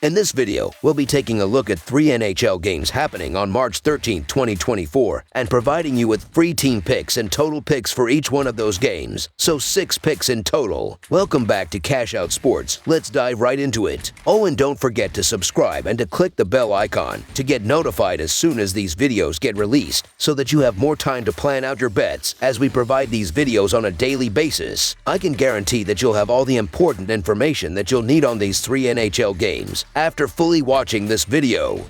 In this video, we'll be taking a look at 3 NHL games happening on March 13, 2024, and providing you with free team picks and total picks for each one of those games, so 6 picks in total. Welcome back to Cash Out Sports. Let's dive right into it. Oh, and don't forget to subscribe and to click the bell icon to get notified as soon as these videos get released, so that you have more time to plan out your bets as we provide these videos on a daily basis. I can guarantee that you'll have all the important information that you'll need on these 3 NHL games after fully watching this video.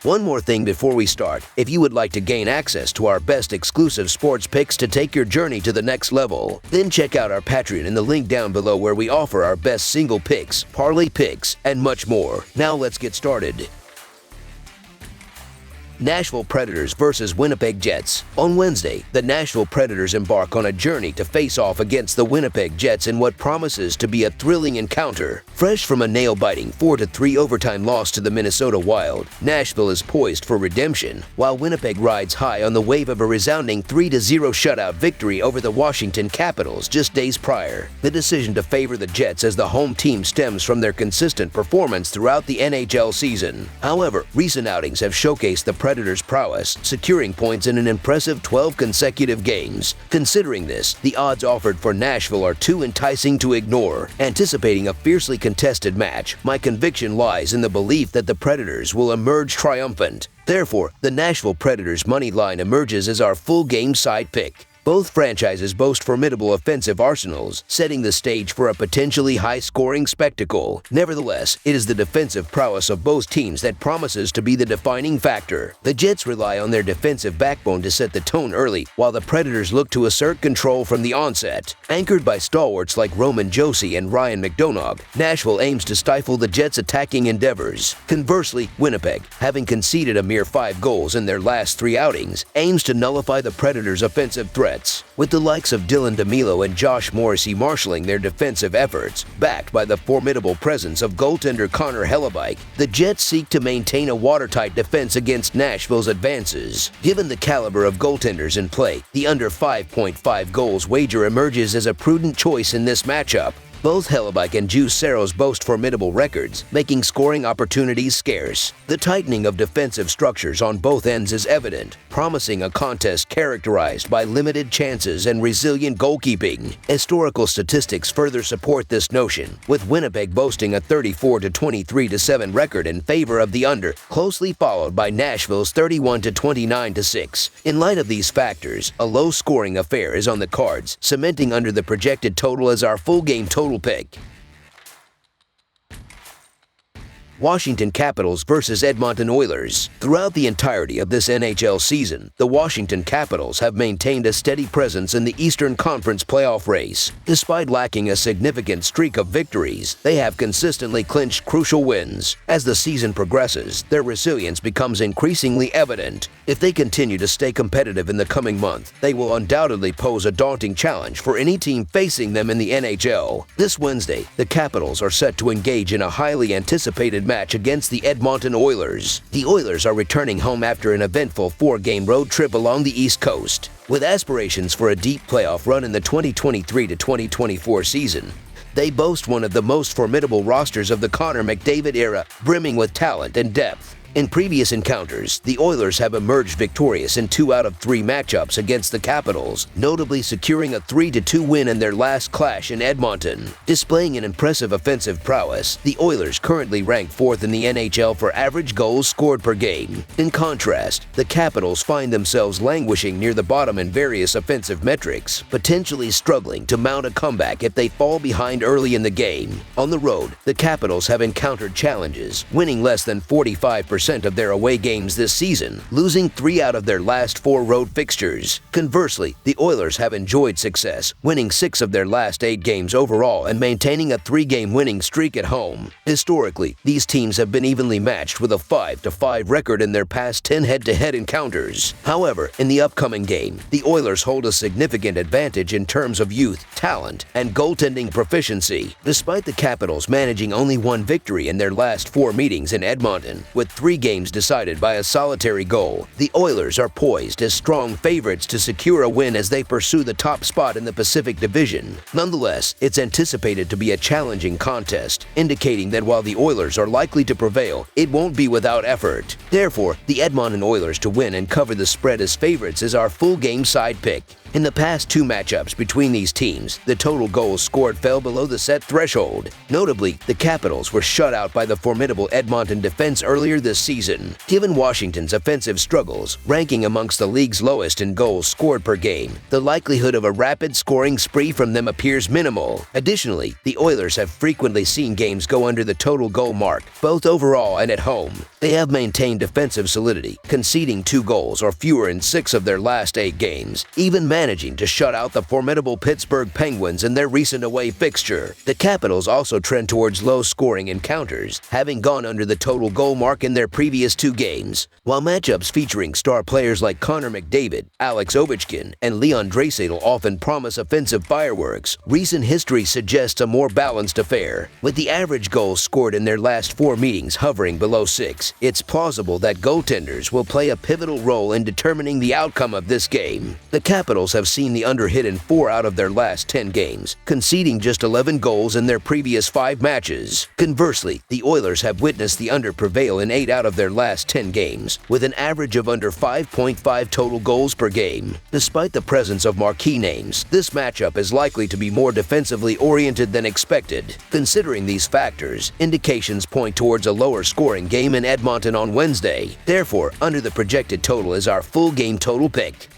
One more thing before we start, if you would like to gain access to our best exclusive sports picks to take your journey to the next level, then check out our Patreon in the link down below where we offer our best single picks, parlay picks, and much more. Now let's get started. Nashville Predators versus Winnipeg Jets. On Wednesday, the Nashville Predators embark on a journey to face off against the Winnipeg Jets in what promises to be a thrilling encounter. Fresh from a nail-biting 4-3 overtime loss to the Minnesota Wild, Nashville is poised for redemption, while Winnipeg rides high on the wave of a resounding 3-0 shutout victory over the Washington Capitals just days prior. The decision to favor the Jets as the home team stems from their consistent performance throughout the NHL season. However, recent outings have showcased the Predators' prowess, securing points in an impressive 12 consecutive games. Considering this, the odds offered for Nashville are too enticing to ignore. Anticipating a fiercely contested match, my conviction lies in the belief that the Predators will emerge triumphant. Therefore, the Nashville Predators money line emerges as our full game side pick. Both franchises boast formidable offensive arsenals, setting the stage for a potentially high-scoring spectacle. Nevertheless, it is the defensive prowess of both teams that promises to be the defining factor. The Jets rely on their defensive backbone to set the tone early, while the Predators look to assert control from the onset. Anchored by stalwarts like Roman Josi and Ryan McDonough, Nashville aims to stifle the Jets' attacking endeavors. Conversely, Winnipeg, having conceded a mere 5 goals in their last 3 outings, aims to nullify the Predators' offensive threat. With the likes of Dylan DeMelo and Josh Morrissey marshalling their defensive efforts, backed by the formidable presence of goaltender Connor Hellebuyck, the Jets seek to maintain a watertight defense against Nashville's advances. Given the caliber of goaltenders in play, the under 5.5 goals wager emerges as a prudent choice in this matchup. Both Hellebuyck and Juuse Saros boast formidable records, making scoring opportunities scarce. The tightening of defensive structures on both ends is evident, promising a contest characterized by limited chances and resilient goalkeeping. Historical statistics further support this notion, with Winnipeg boasting a 34-23-7 record in favor of the under, closely followed by Nashville's 31-29-6. In light of these factors, a low-scoring affair is on the cards, cementing under the projected total as our full-game total pick. Washington Capitals versus Edmonton Oilers. Throughout the entirety of this NHL season, the Washington Capitals have maintained a steady presence in the Eastern Conference playoff race. Despite lacking a significant streak of victories, they have consistently clinched crucial wins. As the season progresses, their resilience becomes increasingly evident. If they continue to stay competitive in the coming month, they will undoubtedly pose a daunting challenge for any team facing them in the NHL. This Wednesday, the Capitals are set to engage in a highly anticipated match against the Edmonton Oilers. The Oilers are returning home after an eventful 4-game road trip along the East Coast. With aspirations for a deep playoff run in the 2023-2024 season, they boast one of the most formidable rosters of the Connor McDavid era, brimming with talent and depth. In previous encounters, the Oilers have emerged victorious in 2 out of 3 matchups against the Capitals, notably securing a 3-2 win in their last clash in Edmonton. Displaying an impressive offensive prowess, the Oilers currently rank 4th in the NHL for average goals scored per game. In contrast, the Capitals find themselves languishing near the bottom in various offensive metrics, potentially struggling to mount a comeback if they fall behind early in the game. On the road, the Capitals have encountered challenges, winning less than 45% of their away games this season, losing 3 out of their last 4 road fixtures. Conversely, the Oilers have enjoyed success, winning 6 of their last 8 games overall and maintaining a 3-game winning streak at home. Historically, these teams have been evenly matched with a 5-5 record in their past 10 head-to-head encounters. However, in the upcoming game, the Oilers hold a significant advantage in terms of youth, talent, and goaltending proficiency. Despite the Capitals managing only 1 victory in their last 4 meetings in Edmonton, with 3 3 games decided by a solitary goal, the Oilers are poised as strong favorites to secure a win as they pursue the top spot in the Pacific Division. Nonetheless, it's anticipated to be a challenging contest, indicating that while the Oilers are likely to prevail, it won't be without effort. Therefore, the Edmonton Oilers to win and cover the spread as favorites is our full game side pick. In the past 2 matchups between these teams, the total goals scored fell below the set threshold. Notably, the Capitals were shut out by the formidable Edmonton defense earlier this season. Given Washington's offensive struggles, ranking amongst the league's lowest in goals scored per game, the likelihood of a rapid scoring spree from them appears minimal. Additionally, the Oilers have frequently seen games go under the total goal mark, both overall and at home. They have maintained defensive solidity, conceding 2 goals or fewer in 6 of their last 8 games, even managing to shut out the formidable Pittsburgh Penguins in their recent away fixture. The Capitals also trend towards low-scoring encounters, having gone under the total goal mark in their previous 2 games. While matchups featuring star players like Connor McDavid, Alex Ovechkin, and Leon Draisaitl often promise offensive fireworks, recent history suggests a more balanced affair. With the average goals scored in their last 4 meetings hovering below 6, it's plausible that goaltenders will play a pivotal role in determining the outcome of this game. The Capitals have seen the under hit in 4 out of their last 10 games, conceding just 11 goals in their previous 5 matches. Conversely, the Oilers have witnessed the under prevail in 8 out of their last 10 games, with an average of under 5.5 total goals per game. Despite the presence of marquee names, this matchup is likely to be more defensively oriented than expected. Considering these factors, indications point towards a lower scoring game in Edmonton on Wednesday. Therefore, under the projected total is our full game total pick.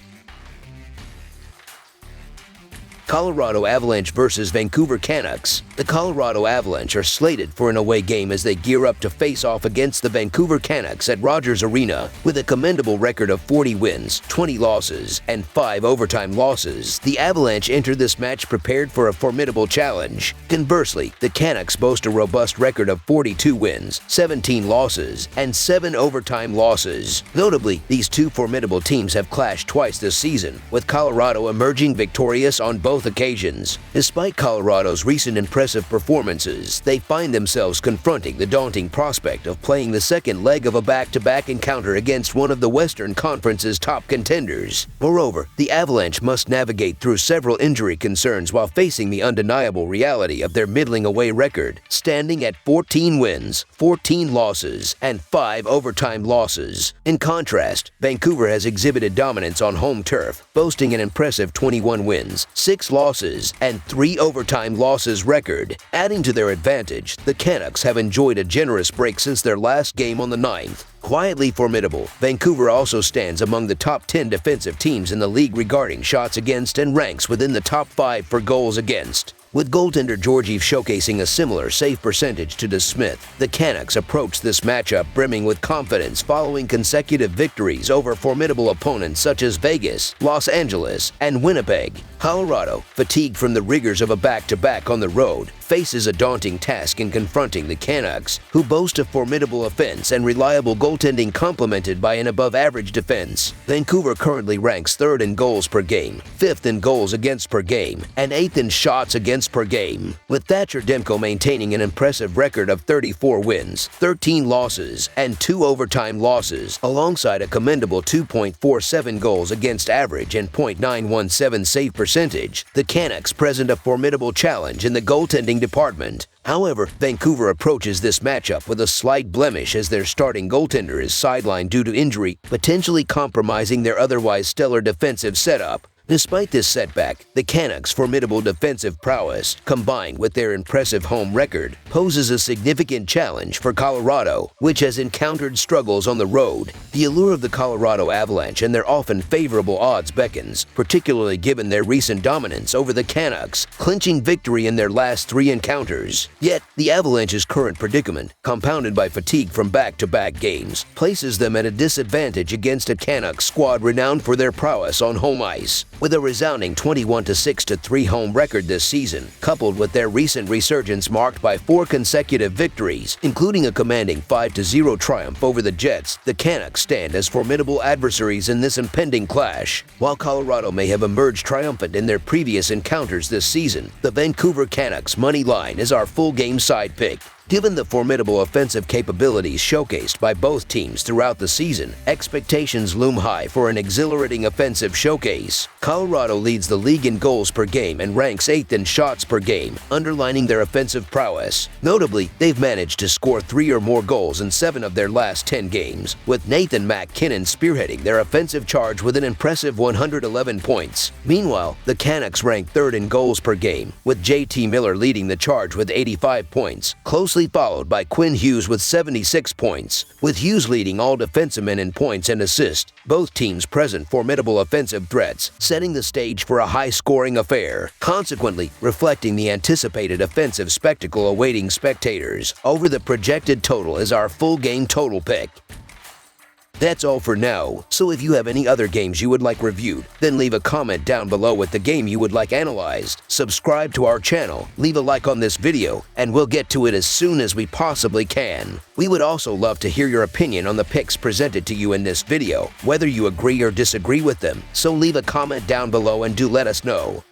Colorado Avalanche versus Vancouver Canucks. The Colorado Avalanche are slated for an away game as they gear up to face off against the Vancouver Canucks at Rogers Arena. With a commendable record of 40 wins, 20 losses, and 5 overtime losses, the Avalanche enter this match prepared for a formidable challenge. Conversely, the Canucks boast a robust record of 42 wins, 17 losses, and 7 overtime losses. Notably, these 2 formidable teams have clashed twice this season, with Colorado emerging victorious on both occasions. Despite Colorado's recent impressive performances, they find themselves confronting the daunting prospect of playing the second leg of a back-to-back encounter against one of the Western Conference's top contenders. Moreover, the Avalanche must navigate through several injury concerns while facing the undeniable reality of their middling away record, standing at 14 wins, 14 losses, and 5 overtime losses. In contrast, Vancouver has exhibited dominance on home turf, boasting an impressive 21 wins, 6 losses, and 3 overtime losses record. Adding to their advantage, the Canucks have enjoyed a generous break since their last game on the 9th. Quietly formidable, Vancouver also stands among the top 10 defensive teams in the league regarding shots against and ranks within the top 5 for goals against. With goaltender Georgiev showcasing a similar save percentage to DeSmith, the Canucks approach this matchup brimming with confidence following consecutive victories over formidable opponents such as Vegas, Los Angeles, and Winnipeg. Colorado, fatigued from the rigors of a back-to-back on the road, faces a daunting task in confronting the Canucks, who boast a formidable offense and reliable goaltending complemented by an above-average defense. Vancouver currently ranks 3rd in goals per game, 5th in goals against per game, and 8th in shots against per game, with Thatcher Demko maintaining an impressive record of 34 wins, 13 losses, and 2 overtime losses, alongside a commendable 2.47 goals against average and .917 save percentage. The Canucks present a formidable challenge in the goaltending department. However, Vancouver approaches this matchup with a slight blemish as their starting goaltender is sidelined due to injury, potentially compromising their otherwise stellar defensive setup. Despite this setback, the Canucks' formidable defensive prowess, combined with their impressive home record, poses a significant challenge for Colorado, which has encountered struggles on the road. The allure of the Colorado Avalanche and their often favorable odds beckons, particularly given their recent dominance over the Canucks, clinching victory in their last 3 encounters. Yet, the Avalanche's current predicament, compounded by fatigue from back-to-back games, places them at a disadvantage against a Canucks squad renowned for their prowess on home ice. With a resounding 21-6-3 home record this season, coupled with their recent resurgence marked by 4 consecutive victories, including a commanding 5-0 triumph over the Jets, the Canucks stand as formidable adversaries in this impending clash. While Colorado may have emerged triumphant in their previous encounters this season, the Vancouver Canucks money line is our full game side pick. Given the formidable offensive capabilities showcased by both teams throughout the season, expectations loom high for an exhilarating offensive showcase. Colorado leads the league in goals per game and ranks 8th in shots per game, underlining their offensive prowess. Notably, they've managed to score 3 or more goals in 7 of their last 10 games, with Nathan MacKinnon spearheading their offensive charge with an impressive 111 points. Meanwhile, the Canucks rank 3rd in goals per game, with JT Miller leading the charge with 85 points, closely followed by Quinn Hughes with 76 points, with Hughes leading all defensemen in points and assists. Both teams present formidable offensive threats, setting the stage for a high-scoring affair, consequently reflecting the anticipated offensive spectacle awaiting spectators. Over the projected total is our full game total pick. That's all for now, so if you have any other games you would like reviewed, then leave a comment down below with the game you would like analyzed. Subscribe to our channel, leave a like on this video, and we'll get to it as soon as we possibly can. We would also love to hear your opinion on the picks presented to you in this video, whether you agree or disagree with them, so leave a comment down below and do let us know.